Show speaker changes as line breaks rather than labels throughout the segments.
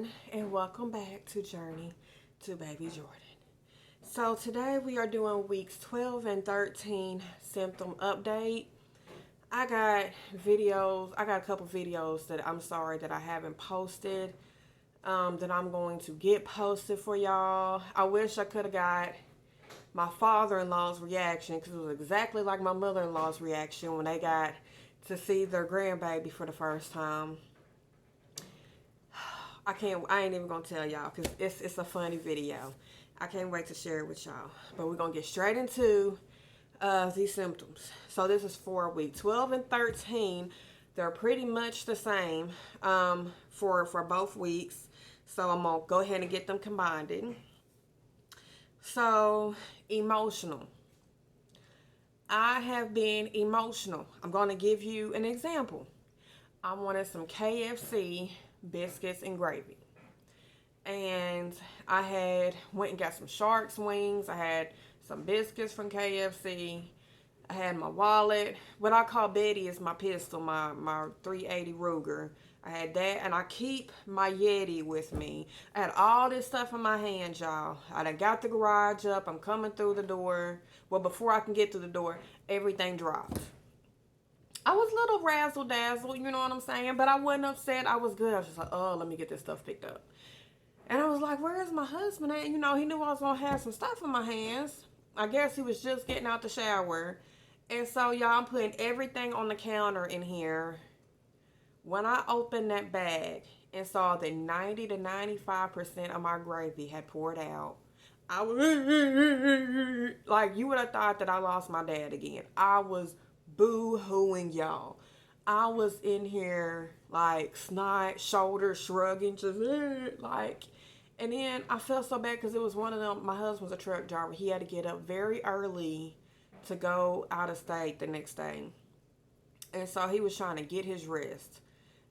everyone, and welcome back to Journey to Baby Jordan. So today we are doing weeks 12 and 13 symptom update. I got a couple videos that I'm sorry that I haven't posted, that I'm going to get posted for y'all. I wish I could have got my father-in-law's reaction because it was exactly like my mother-in-law's reaction when they got to see their grandbaby for the first time. I ain't even gonna tell y'all because it's a funny video. I can't wait to share it with y'all. But we're gonna get straight into these symptoms. So this is for week 12 and 13. They're pretty much the same for both weeks. So I'm gonna go ahead and get them combined. So emotional. I have been emotional. I'm gonna give you an example. I wanted some KFC biscuits and gravy, and I had went and got some shark's wings. I had some biscuits from KFC. I had my wallet. What I call Betty is my pistol, my 380 Ruger. I had that, and I keep my Yeti with me. I had all this stuff in my hands, y'all. I done got the garage up. I'm coming through the door. Well, before I can get through the door, everything dropped. I was a little razzle dazzle, you know what I'm saying? But I wasn't upset. I was good. I was just like, oh, let me get this stuff picked up. And I was like, where is my husband at? You know, he knew I was going to have some stuff in my hands. I guess he was just getting out the shower. And so, y'all, I'm putting everything on the counter in here. When I opened that bag and saw that 90 to 95% of my gravy had poured out, I was like, you would have thought that I lost my dad again. I was boo-hooing, y'all. I was in here like snot, shoulders shrugging, just like. And then I felt so bad because it was one of them. My husband's a truck driver. He had to get up very early to go out of state the next day. And so he was trying to get his rest.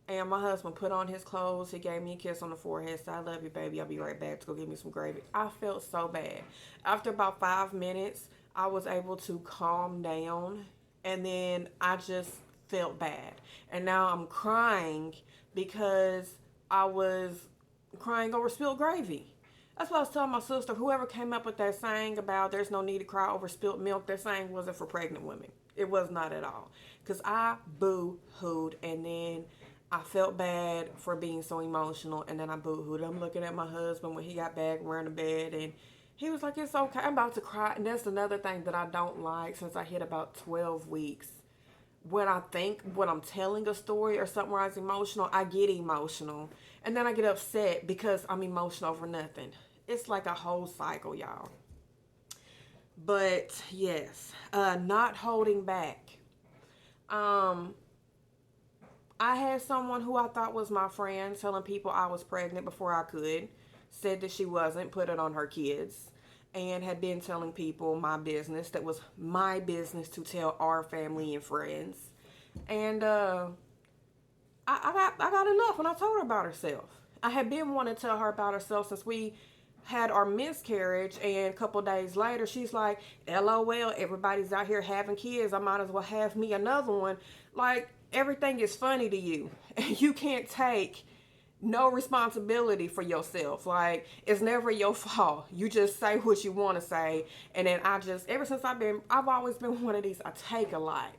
And my husband put on his clothes. He gave me a kiss on the forehead. Said, I love you, baby. I'll be right back to go get me some gravy. I felt so bad. After about 5 minutes, I was able to calm down. And then I just felt bad. And now I'm crying because I was crying over spilled gravy. That's what I was telling my sister. Whoever came up with that saying about there's no need to cry over spilled milk, that saying wasn't for pregnant women. It was not at all. Because I boo-hooed, and then I felt bad for being so emotional, and then I boo-hooed. I'm looking at my husband when he got back around the bed, and he was like, it's okay. I'm about to cry. And that's another thing that I don't like since I hit about 12 weeks. When I'm telling a story or something where I was emotional, I get emotional. And then I get upset because I'm emotional over nothing. It's like a whole cycle, y'all. But yes, not holding back. I had someone who I thought was my friend telling people I was pregnant before I could. Said that she wasn't, put it on her kids. And had been telling people my business. That was my business to tell our family and friends. And I got enough when I told her about herself. I had been wanting to tell her about herself since we had our miscarriage, and a couple days later she's like, LOL, everybody's out here having kids, I might as well have me another one. Like, everything is funny to you, and you can't take no responsibility for yourself. Like, it's never your fault. You just say what you want to say. And then ever since I've always been one of these, I take a lot.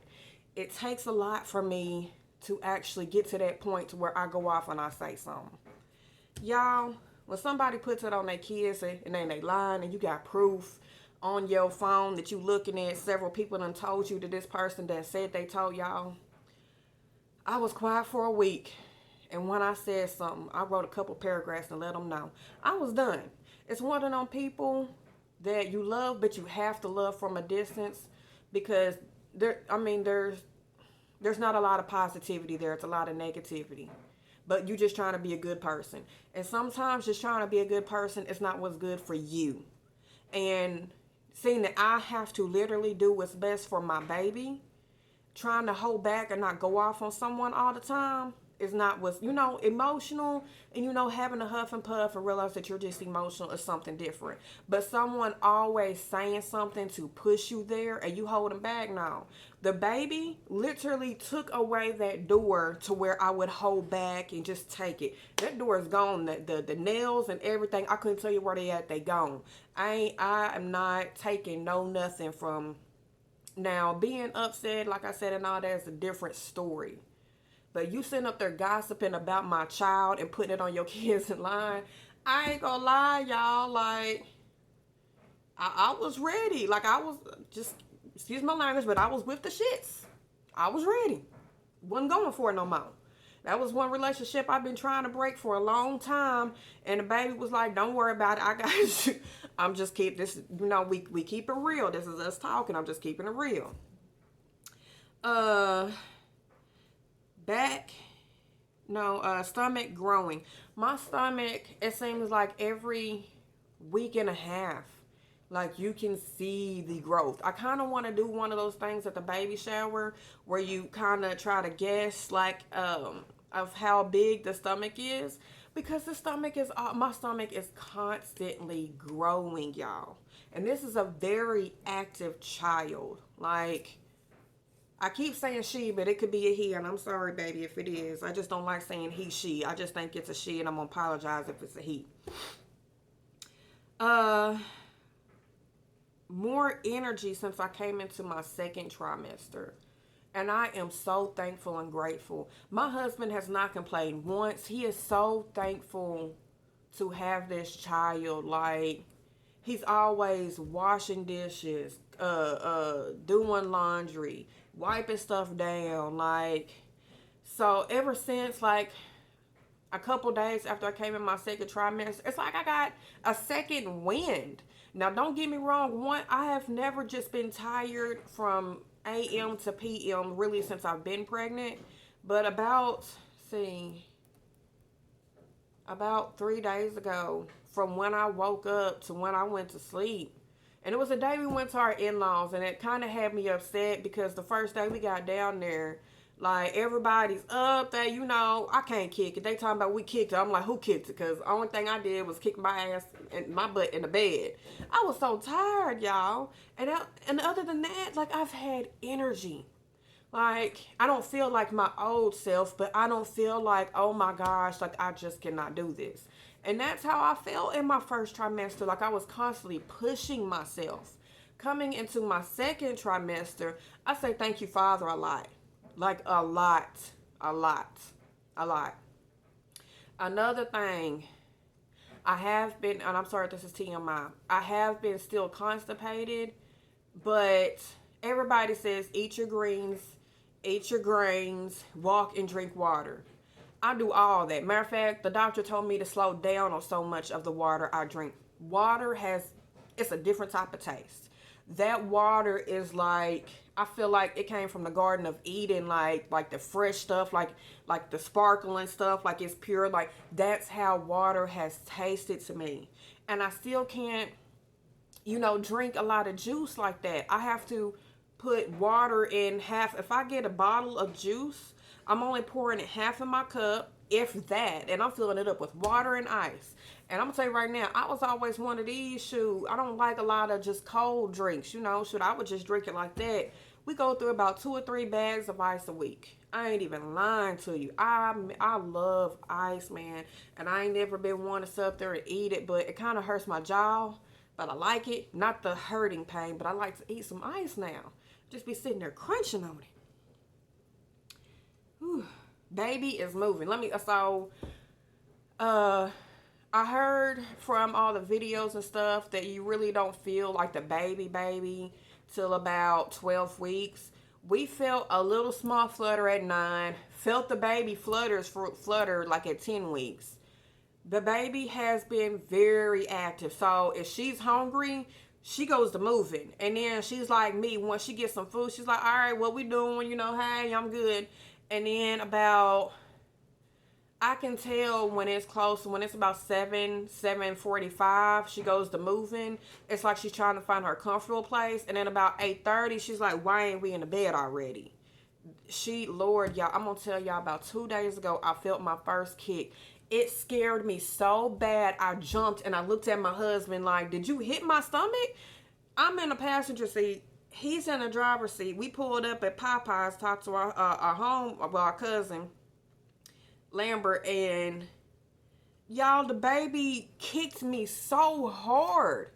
It takes a lot for me to actually get to that point to where I go off and I say something. Y'all, when somebody puts it on their kids and then they lying, and you got proof on your phone that you looking at, several people done told you that this person that said they told y'all. I was quiet for a week. And when I said something, I wrote a couple paragraphs and let them know. I was done. It's one of them people that you love, but you have to love from a distance, because there's not a lot of positivity there. It's a lot of negativity. But you just trying to be a good person. And sometimes just trying to be a good person is not what's good for you. And seeing that I have to literally do what's best for my baby, trying to hold back and not go off on someone all the time, is not what's, emotional, and, having a huff and puff and realize that you're just emotional is something different. But someone always saying something to push you there and you holding back, no. The baby literally took away that door to where I would hold back and just take it. That door is gone. The nails and everything, I couldn't tell you where they at. They gone. I am not taking no nothing from. Now, being upset, like I said, and all that is a different story. But you sitting up there gossiping about my child and putting it on your kids in line, I ain't gonna lie, y'all. Like, I was ready. Like, I was just, excuse my language, but I was with the shits. I was ready. Wasn't going for it no more. That was one relationship I've been trying to break for a long time. And the baby was like, don't worry about it. I got you. I'm just keep this, we keep it real. This is us talking. I'm just keeping it real. Stomach growing. My stomach, it seems like every week and a half, like you can see the growth. I kind of want to do one of those things at the baby shower where you kind of try to guess like of how big the stomach is, because my stomach is constantly growing, y'all. And this is a very active child. Like, I keep saying she, but it could be a he, and I'm sorry, baby, if it is. I just don't like saying he, she. I just think it's a she, and I'm going to apologize if it's a he. More energy since I came into my second trimester. And I am so thankful and grateful. My husband has not complained once. He is so thankful to have this child. Like, he's always washing dishes, doing laundry, wiping stuff down. Like, so ever since, like, a couple days after I came in my second trimester, it's like I got a second wind. Now, don't get me wrong. I have never just been tired from AM to PM really since I've been pregnant. But about 3 days ago, from when I woke up to when I went to sleep, and it was the day we went to our in-laws, and it kind of had me upset because the first day we got down there, like, everybody's up there, I can't kick it. They talking about we kicked it. I'm like, who kicked it? Because the only thing I did was kick my ass and my butt in the bed. I was so tired, y'all. And other than that, like, I've had energy. Like, I don't feel like my old self, but I don't feel like, oh my gosh, like, I just cannot do this. And that's how I felt in my first trimester. Like, I was constantly pushing myself. Coming into my second trimester, I say thank you, Father, a lot. Like, a lot. Another thing, I have been, and I'm sorry if this is TMI, I have been still constipated, but everybody says eat your greens, eat your grains, walk and drink water. I do all that. Matter of fact, the doctor told me to slow down on so much of the water I drink. Water it's a different type of taste. That water is like, I feel like it came from the Garden of Eden, like the fresh stuff, like the sparkling stuff, like it's pure. Like, that's how water has tasted to me. And I still can't, drink a lot of juice like that. I have to put water in half. If I get a bottle of juice, I'm only pouring it half in my cup, if that, and I'm filling it up with water and ice. And I'm gonna tell you right now, I was always one of these, I don't like a lot of just cold drinks, I would just drink it like that. We go through about 2 or 3 bags of ice a week. I ain't even lying to you. I love ice, man, and I ain't never been one to sit up there and eat it, but it kind of hurts my jaw, but I like it. Not the hurting pain, but I like to eat some ice now. Just be sitting there crunching on it. Whew. Baby is moving. I heard from all the videos and stuff that you really don't feel like the baby till about 12 weeks. We felt a little small flutter at 9, felt the baby flutter like at 10 weeks. The baby has been very active. So if she's hungry, she goes to moving. And then she's like me, once she gets some food, she's like, all right, what we doing? Hey, I'm good. And then I can tell when it's close, when it's about 7:45, she goes to moving. It's like she's trying to find her comfortable place. And then about 8:30, she's like, why ain't we in the bed already? Lord, y'all, I'm gonna tell y'all, about 2 days ago, I felt my first kick. It scared me so bad. I jumped and I looked at my husband like, did you hit my stomach? I'm in the passenger seat. He's in the driver's seat. We pulled up at Popeyes, talked to our home, well, our cousin, Lambert, and y'all, the baby kicked me so hard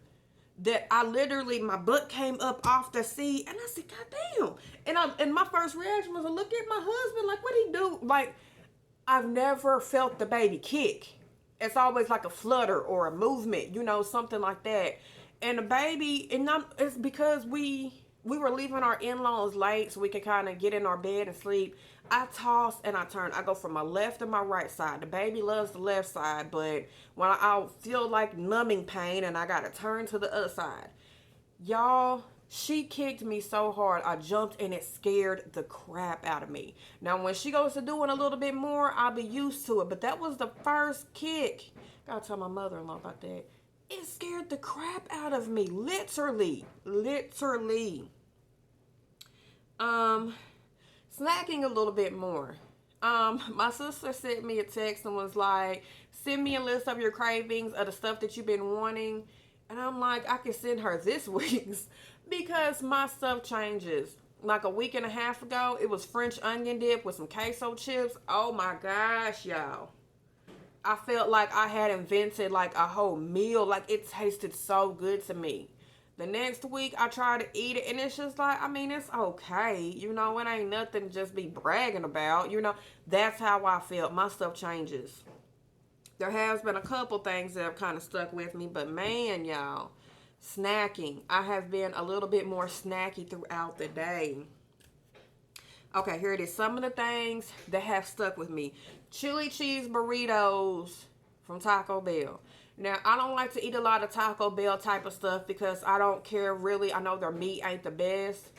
that I literally, my butt came up off the seat, and I said, God damn. And my first reaction was to look at my husband like, what'd he do? Like, I've never felt the baby kick. It's always like a flutter or a movement, something like that. And the baby, it's because we were leaving our in-laws late so we could kind of get in our bed and sleep. I toss and I turn. I go from my left to my right side. The baby loves the left side, but when I'll feel like numbing pain and I got to turn to the other side. Y'all, she kicked me so hard, I jumped and it scared the crap out of me. Now, when she goes to doing a little bit more, I'll be used to it. But that was the first kick. Gotta tell my mother-in-law about that. It scared the crap out of me. Literally. Snacking a little bit more. My sister sent me a text and was like, send me a list of your cravings of the stuff that you've been wanting. And I'm like, I can send her this week's because my stuff changes. Like a week and a half ago, it was French onion dip with some queso chips. Oh my gosh, y'all. I felt like I had invented like a whole meal. Like, it tasted so good to me. The next week, I tried to eat it, and it's just like, I mean, it's okay. It ain't nothing to just be bragging about. That's how I felt. My stuff changes. There has been a couple things that have kind of stuck with me, but man, y'all, snacking. I have been a little bit more snacky throughout the day. Okay, here it is. Some of the things that have stuck with me. Chili cheese burritos from Taco Bell. Now, I don't like to eat a lot of Taco Bell type of stuff because I don't care really. I know their meat ain't the best.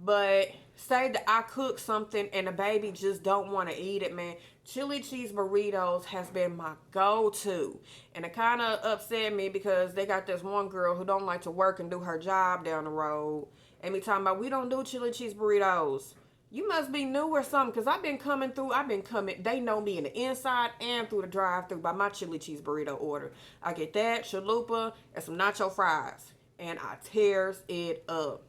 But say that I cook something and the baby just don't want to eat it, man. Chili cheese burritos has been my go-to. And it kind of upset me because they got this one girl who don't like to work and do her job down the road. And me talking about, we don't do chili cheese burritos. You must be new or something, because I've been coming. They know me in the inside and through the drive-thru by my chili cheese burrito order. I get that, chalupa, and some nacho fries. And I tears it up.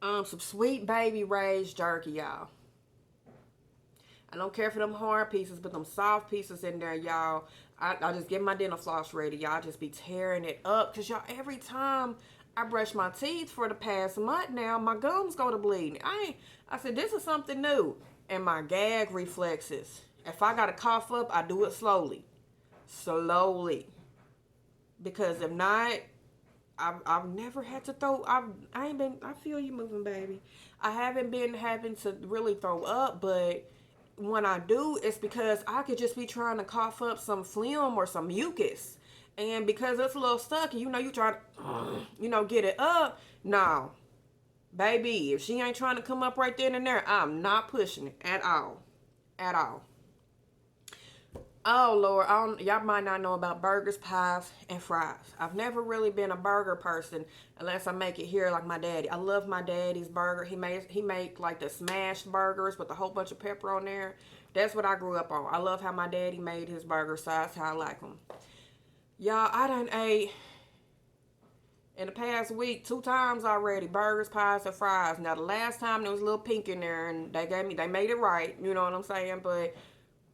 Some Sweet Baby Ray's jerky, y'all. I don't care for them hard pieces, but them soft pieces in there, y'all. I just get my dental floss ready. Y'all just be tearing it up. Because, y'all, every time I brush my teeth for the past month now, my gums go to bleeding. I said, this is something new. And my gag reflexes. If I got to cough up, I do it slowly. Because if not, I've never had to throw. I feel you moving, baby. I haven't been having to really throw up, but when I do, it's because I could just be trying to cough up some phlegm or some mucus. And because it's a little stuck, you try to, get it up. No, baby, if she ain't trying to come up right then and there, I'm not pushing it at all. At all. Oh, Lord, y'all might not know about burgers, pies, and fries. I've never really been a burger person unless I make it here like my daddy. I love my daddy's burger. He make like the smashed burgers with a whole bunch of pepper on there. That's what I grew up on. I love how my daddy made his burgers, so that's how I like them. Y'all, I done ate in the past week 2 times already, burgers, pies, and fries. Now, the last time there was a little pink in there, and they made it right, you know what I'm saying? But,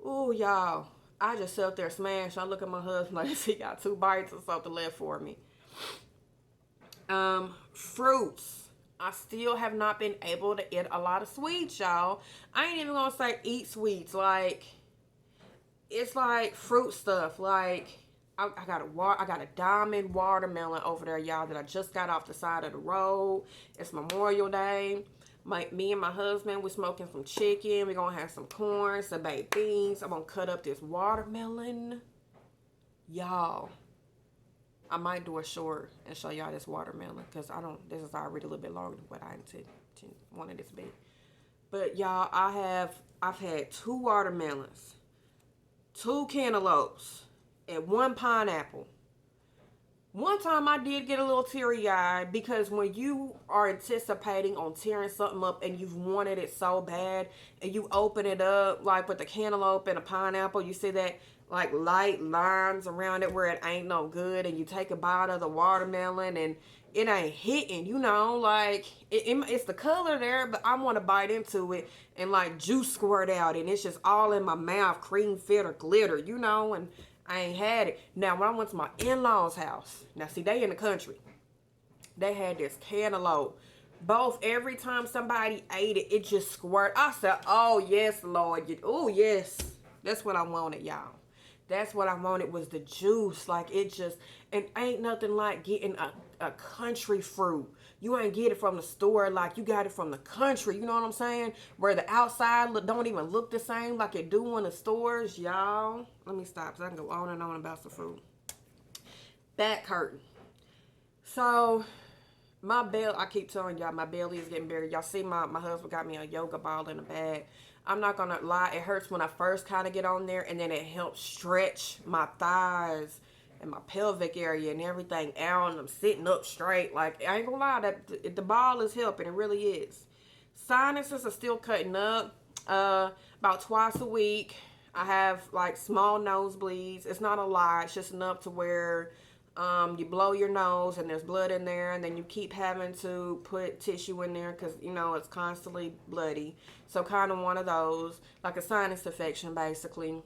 ooh, y'all, I just sat there smashed. I look at my husband like he got 2 bites or something left for me. Fruits. I still have not been able to eat a lot of sweets, y'all. I ain't even gonna say eat sweets. Like, it's like fruit stuff. Like, I got a diamond watermelon over there, y'all, that I just got off the side of the road. It's Memorial Day. Me and my husband, we're smoking some chicken. We're going to have some corn, some baked beans. I'm going to cut up this watermelon. Y'all, I might do a short and show y'all this watermelon because this is already a little bit longer than what I wanted it to be. But y'all, I've had 2 watermelons, 2 cantaloupes, and 1 pineapple, One time I did get a little teary-eyed because when you are anticipating on tearing something up and you've wanted it so bad and you open it up like with a cantaloupe and a pineapple, you see that like light lines around it where it ain't no good, and you take a bite of the watermelon and it ain't hitting, like it's the color there, but I want to bite into it and like juice squirt out and it's just all in my mouth, cream fit or glitter, and I ain't had it. Now, when I went to my in-laws' house, now see, they in the country. They had this cantaloupe. Both, every time somebody ate it, it just squirted. I said, oh, yes, Lord. Oh, yes. That's what I wanted, y'all. That's what I wanted was the juice. Like, it just, and ain't nothing like getting a country fruit. You ain't get it from the store like you got it from the country. You know what I'm saying? Where the outside don't even look the same like it do in the stores, y'all. Let me stop so I can go on and on about the fruit. Back hurting. So, my belly, I keep telling y'all, my belly is getting bigger. Y'all see my husband got me a yoga ball in the bag. I'm not going to lie. It hurts when I first kind of get on there, and then it helps stretch my thighs and my pelvic area and everything out, and I'm sitting up straight. Like, I ain't gonna lie, that the ball is helping. It really is. Sinuses are still cutting up. About twice a week, I have like small nosebleeds. It's not a lot. It's just enough to where you blow your nose and there's blood in there, and then you keep having to put tissue in there because it's constantly bloody. So kind of one of those, like a sinus infection basically.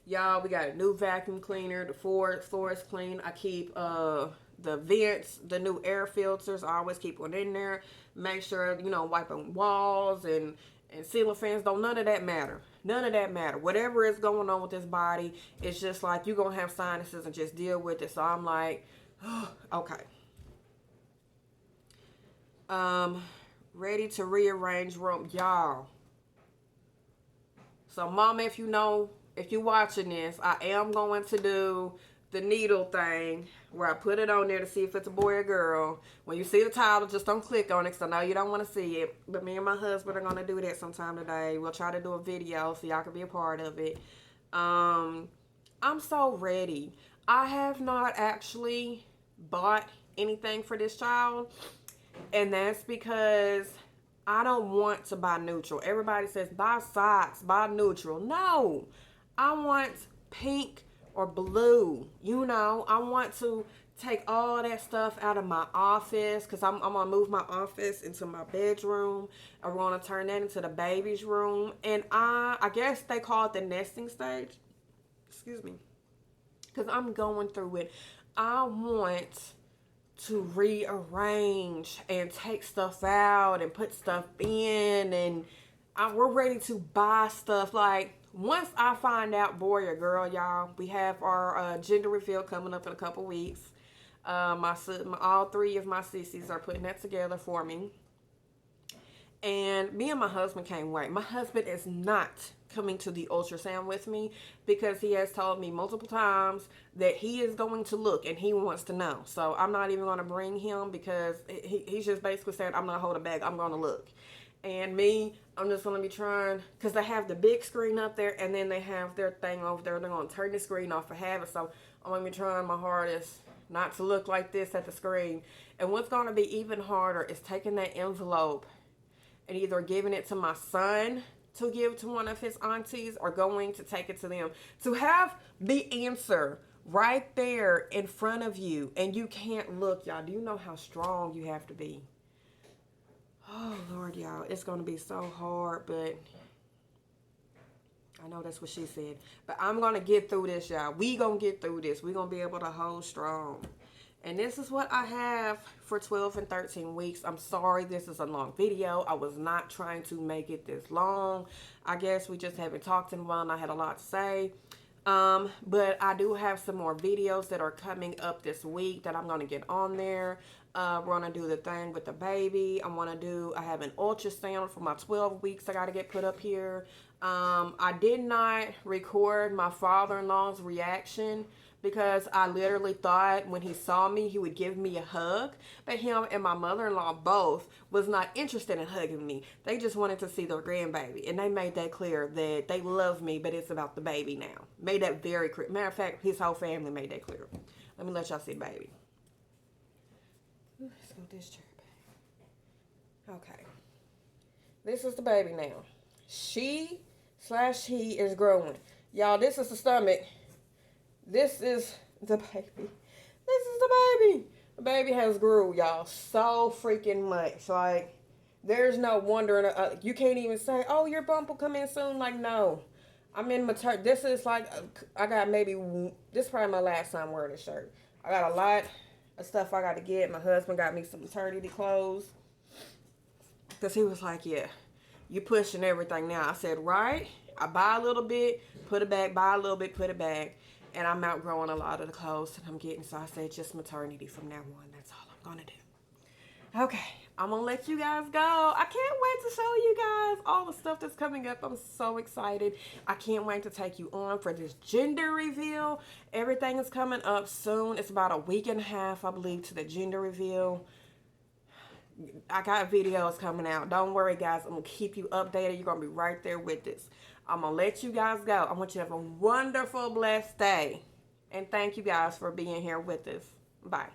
Y'all, we got a new vacuum cleaner. The floor is clean. I keep the vents, the new air filters. I always keep one in there. Make sure, wiping walls and ceiling fans. Don't none of that matter. None of that matter. Whatever is going on with this body, it's just like you're going to have sinuses and just deal with it. So I'm like, oh, okay. Ready to rearrange room. Y'all. So, Mama, if you're watching this, I am going to do the needle thing where I put it on there to see if it's a boy or girl. When you see the title, just don't click on it because I know you don't want to see it. But me and my husband are going to do that sometime today. We'll try to do a video so y'all can be a part of it. I'm so ready. I have not actually bought anything for this child. And that's because I don't want to buy neutral. Everybody says buy socks, buy neutral. No. I want pink or blue. I want to take all that stuff out of my office because I'm going to move my office into my bedroom. I'm going to turn that into the baby's room. And I guess they call it the nesting stage. Excuse me. Because I'm going through it. I want to rearrange and take stuff out and put stuff in. And we're ready to buy stuff. Like, once I find out boy or girl, y'all, we have our gender reveal coming up in a couple weeks. All three of my sissies are putting that together for me. And me and my husband can't wait. My husband is not coming to the ultrasound with me because he has told me multiple times that he is going to look and he wants to know. So I'm not even going to bring him because he's just basically saying, I'm not holding back. I'm going to look. And me, I'm just going to be trying, because they have the big screen up there, and then they have their thing over there. They're going to turn the screen off for habit. So I'm going to be trying my hardest not to look like this at the screen. And what's going to be even harder is taking that envelope and either giving it to my son to give to one of his aunties or going to take it to them. To have the answer right there in front of you and you can't look, y'all. Do you know how strong you have to be? Oh, Lord, y'all. It's going to be so hard, but I know that's what she said. But I'm going to get through this, y'all. We going to get through this. We going to be able to hold strong. And this is what I have for 12 and 13 weeks. I'm sorry this is a long video. I was not trying to make it this long. I guess we just haven't talked in a while and I had a lot to say. But I do have some more videos that are coming up this week that I'm going to get on there. We're going to do the thing with the baby. I have an ultrasound for my 12 weeks I got to get put up here. I did not record my father-in-law's reaction because I literally thought when he saw me, he would give me a hug. But him and my mother-in-law both was not interested in hugging me. They just wanted to see their grandbaby. And they made that clear that they love me, but it's about the baby now. Made that very clear. Matter of fact, his whole family made that clear. Let me let y'all see the baby. Let's go with this chair back. Okay. This is the baby now. She/he is growing. Y'all, this is the stomach. This is the baby. This is the baby. The baby has grew, y'all, so freaking much. Like, there's no wonder. You can't even say, oh, your bump will come in soon. Like, no. I'm in maternity. This is like, I got maybe, this is probably my last time wearing this shirt. I got a lot of stuff I got to get. My husband got me some maternity clothes. Because he was like, yeah, you pushing everything now. I said, right. I buy a little bit, put it back, buy a little bit, put it back. And I'm outgrowing a lot of the clothes that I'm getting. So I said, just maternity from now on. That's all I'm going to do. Okay. I'm going to let you guys go. I can't wait to show you guys all the stuff that's coming up. I'm so excited. I can't wait to take you on for this gender reveal. Everything is coming up soon. It's about a week and a half, I believe, to the gender reveal. I got videos coming out. Don't worry, guys. I'm going to keep you updated. You're going to be right there with this. I'm going to let you guys go. I want you to have a wonderful, blessed day. And thank you guys for being here with us. Bye.